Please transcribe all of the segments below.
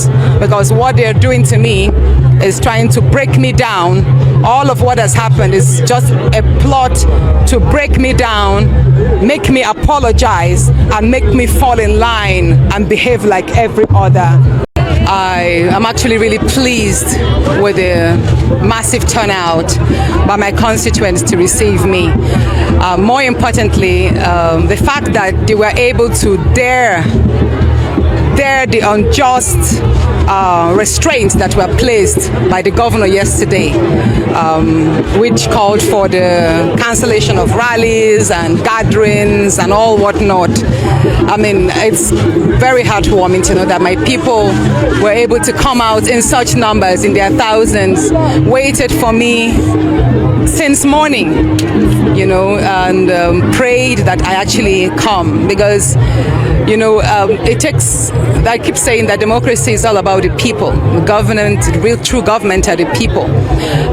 dangerous, because what they're doing to me is trying to break me down. All of what has happened is just a plot to break me down, make me apologize, and make me fall in line and behave like every other. I am actually really pleased with the massive turnout by my constituents to receive me. More importantly, the fact that they were able to dare the unjust restraints that were placed by the governor yesterday, which called for the cancellation of rallies and gatherings and all whatnot. I mean, it's very heartwarming to know that my people were able to come out in such numbers, in their thousands, waited for me since morning, you know, and prayed that I actually come, because, you know, it takes, I keep saying that democracy is all about the people. The government, the real true government are the people.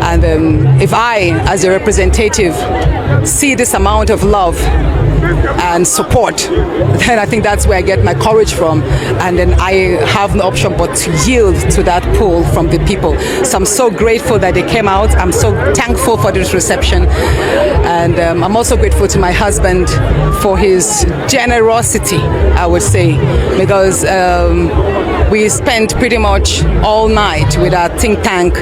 And if I, as a representative, see this amount of love and support, then I think that's where I get my courage from, and then I have no option but to yield to that pull from the people. So I'm so grateful that they came out. I'm so thankful for this reception, and I'm also grateful to my husband for his generosity, I would say, because we spent pretty much all night with our think tank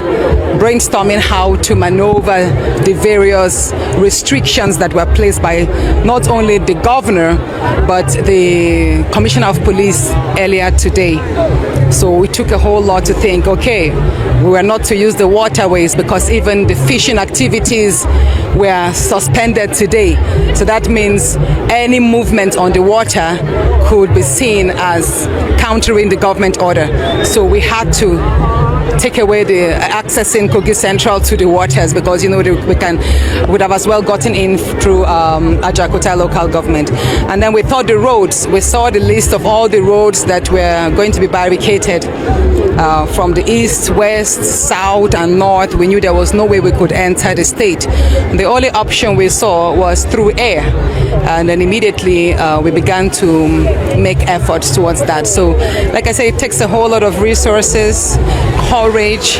brainstorming how to maneuver the various restrictions that were placed by not only the governor but the commissioner of police earlier today. So we took a whole lot to think. Okay, we were not to use the waterways because even the fishing activities were suspended today. So that means any movement on the water could be seen as countering the government order. So we had to take away the access in Kogi Central to the waters, because you know would have as well gotten in through Ajakuta local government. And then we thought the roads, we saw the list of all the roads that were going to be barricaded from the east, west, south and north. We knew there was no way we could enter the state. The only option we saw was through air, and then immediately we began to make efforts towards that. So like I say, it takes a whole lot of resources, courage,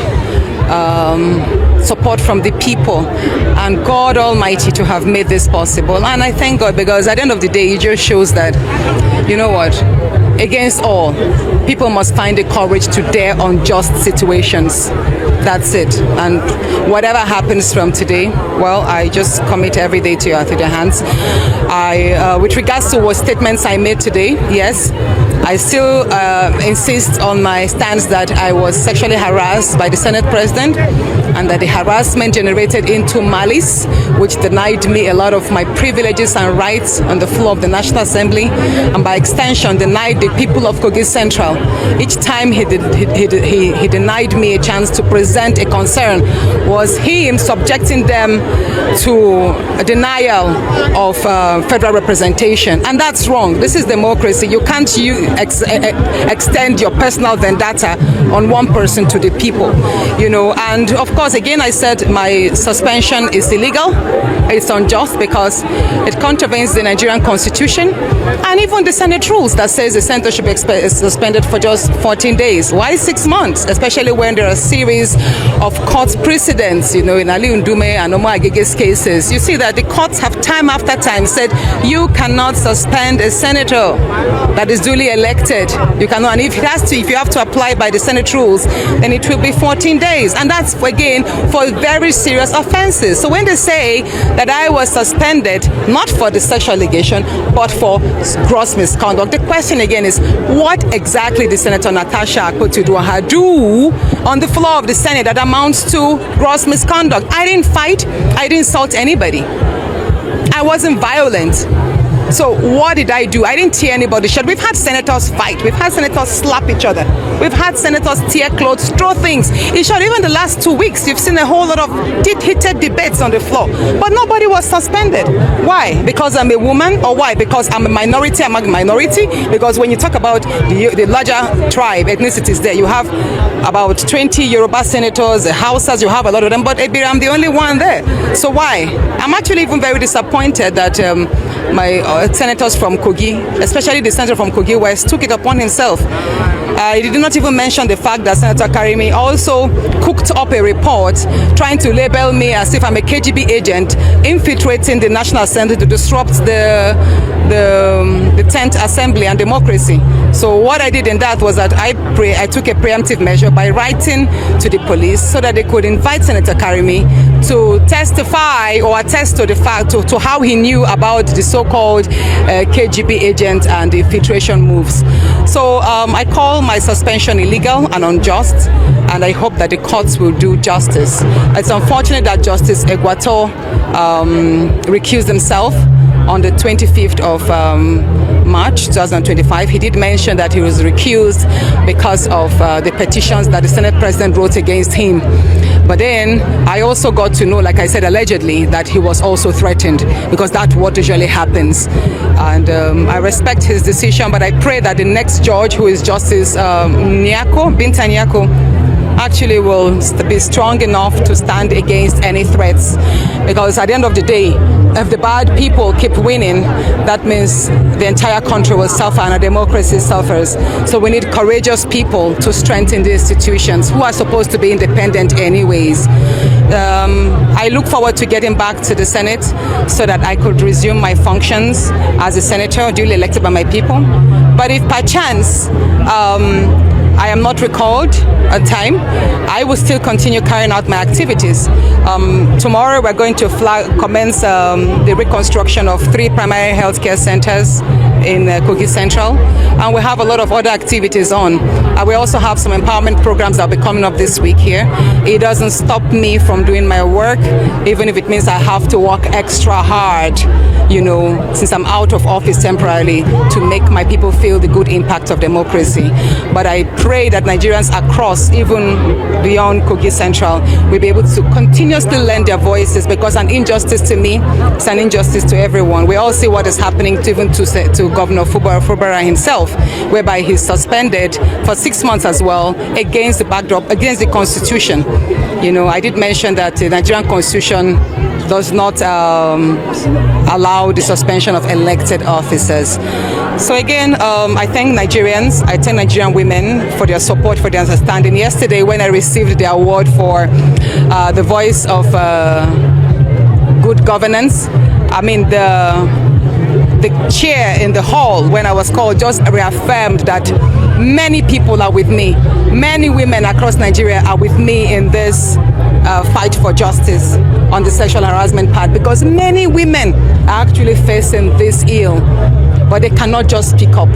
support from the people, and God Almighty to have made this possible. And I thank God, because at the end of the day, it just shows that, you know what, against all, people must find the courage to dare unjust situations. That's it. And whatever happens from today, well, I just commit every day to your hands. With regards to what statements I made today, yes, I still insist on my stance that I was sexually harassed by the Senate President, and that the harassment generated into malice, which denied me a lot of my privileges and rights on the floor of the National Assembly, and by extension denied the people of Kogi Central. Each time he denied me a chance to present a concern was him subjecting them to a denial of federal representation, and that's wrong. This is democracy. You can't extend your personal vendetta on one person to the people, you know. And of course, again, I said my suspension is illegal. It's unjust because it contravenes the Nigerian Constitution and even the Senate rules that says the senator should be suspended for just 14 days. Why 6 months? Especially when there are a series of court precedents, you know, in Ali Ndume and Omo Agege's cases. You see that the courts have time after time said you cannot suspend a senator that is duly elected. You cannot, and if you have to apply by the Senate rules, then it will be 14 days, and that's again for very serious offenses. So when they say that I was suspended not for the sexual allegation but for gross misconduct, the question again is, what exactly did Senator Natasha Akpoti do on the floor of the Senate that amounts to gross misconduct? I didn't fight. I didn't insult anybody. I wasn't violent. So what did I do? I didn't tear anybody's shirt. We've had senators fight. We've had senators slap each other. We've had senators tear clothes, throw things. In short, even the last 2 weeks, you've seen a whole lot of heated debates on the floor. But nobody was suspended. Why? Because I'm a woman? Or why? Because I'm a minority among minority? Because when you talk about the larger tribe, ethnicities there, you have about 20 Yoruba senators, the Hausas, you have a lot of them, but I'm the only one there. So why? I'm actually even very disappointed that senators from Kogi, especially the senator from Kogi West, took it upon himself. He did not even mention the fact that Senator Karimi also cooked up a report trying to label me as if I'm a KGB agent infiltrating the National Assembly to disrupt the 10th Assembly and democracy. So what I did in that was that I took a preemptive measure by writing to the police so that they could invite Senator Karimi to testify or attest to the fact to how he knew about the so-called KGB agent and the infiltration moves. So I call my suspension illegal and unjust, and I hope that the courts will do justice. It's unfortunate that Justice Egwato recused himself on the 25th of March 2025. He did mention that he was recused because of the petitions that the Senate President wrote against him. But then I also got to know, like I said, allegedly, that he was also threatened, because that's what usually happens. And I respect his decision, but I pray that the next judge, who is Justice Binta Nyako, actually will be strong enough to stand against any threats, because at the end of the day, if the bad people keep winning, that means the entire country will suffer and our democracy suffers. So we need courageous people to strengthen the institutions who are supposed to be independent anyways. I look forward to getting back to the Senate so that I could resume my functions as a senator duly elected by my people. But if by chance I am not recalled at time, I will still continue carrying out my activities. Tomorrow we're going to commence the reconstruction of 3 primary healthcare centers in Kogi Central, and we have a lot of other activities on. We also have some empowerment programs that will be coming up this week here. It doesn't stop me from doing my work, even if it means I have to work extra hard, you know, since I'm out of office temporarily, to make my people feel the good impact of democracy. But I pray that Nigerians across, even beyond Kogi Central, will be able to continuously lend their voices, because an injustice to me is an injustice to everyone. We all see what is happening to Governor Fubara himself, whereby he's suspended for 6 months as well, against the backdrop, against the Constitution. You know, I did mention that the Nigerian Constitution does not allow the suspension of elected officers. So again, I thank Nigerians, I thank Nigerian women for their support, for their understanding. Yesterday, when I received the award for the voice of good governance, I mean, the chair in the hall, when I was called, just reaffirmed that many people are with me. Many women across Nigeria are with me in this fight for justice on the sexual harassment part, because many women are actually facing this ill, but they cannot just speak up.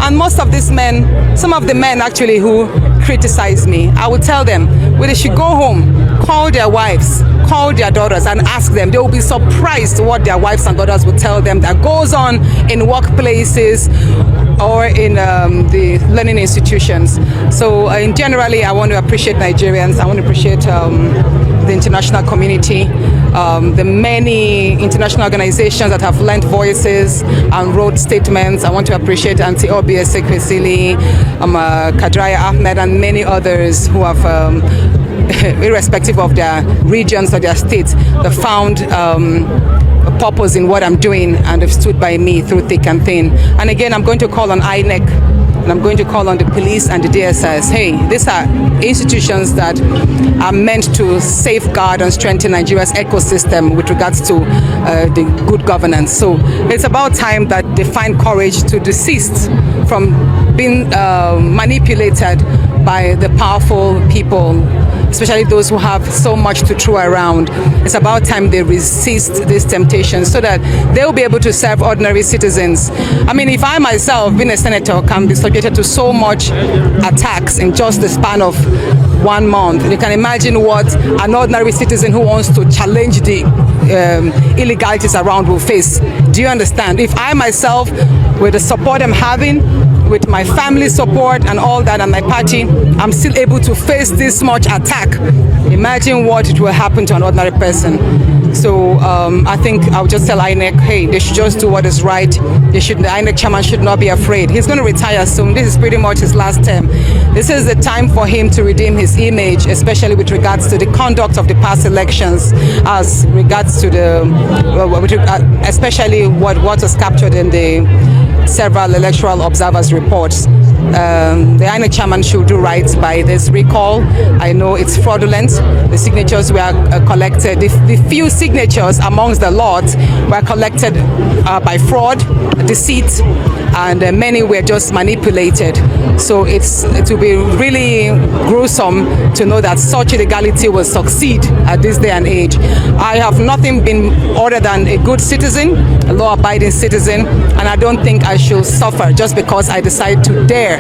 And most of these men, some of the men actually who criticize me, I will tell them, well, they should go home, call their wives, call their daughters and ask them. They will be surprised what their wives and daughters will tell them that goes on in workplaces or in the learning institutions. So generally, I want to appreciate Nigerians. I want to appreciate the international community, the many international organizations that have lent voices and wrote statements. I want to appreciate Auntie Obi Esekwesili, Kadraya Ahmed, and many others who have, irrespective of their regions or their states, they found a purpose in what I'm doing and have stood by me through thick and thin. And again, I'm going to call on INEC, and I'm going to call on the police and the DSS. Hey, these are institutions that are meant to safeguard and strengthen Nigeria's ecosystem with regards to the good governance. So it's about time that they find courage to desist from being manipulated by the powerful people, especially those who have so much to throw around. It's about time they resist this temptation so that they will be able to serve ordinary citizens. I mean, if I myself, being a senator, can be subjected to so much attacks in just the span of 1 month, you can imagine what an ordinary citizen who wants to challenge the illegalities around will face. Do you understand? If I myself, with the support I'm having, with my family support and all that and my party, I'm still able to face this much attack. Imagine what it will happen to an ordinary person. So I think I'll just tell INEC, hey, they should just do what is right. The INEC chairman should not be afraid. He's going to retire soon. This is pretty much his last term. This is the time for him to redeem his image, especially with regards to the conduct of the past elections, as regards to especially what was captured in the several electoral observers reports. The INEC chairman should do right by this recall. I know it's fraudulent. The signatures were collected. The few signatures amongst the lot were collected by fraud, deceit, and many were just manipulated. So it will be really gruesome to know that such illegality will succeed at this day and age. I have nothing been other than a good citizen, a law-abiding citizen, and I don't think I should suffer just because I decide to dare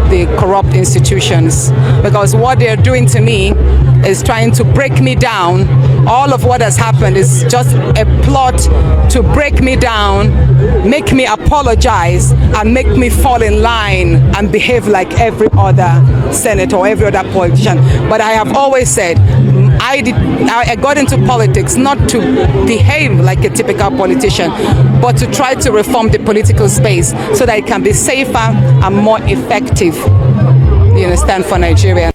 the corrupt institutions, because what they're doing to me is trying to break me down. All of what has happened is just a plot to break me down, make me apologize, and make me fall in line and behave like every other senator or every other politician. But I have always said, I got into politics not to behave like a typical politician, but to try to reform the political space so that it can be safer and more effective, you understand, for Nigeria.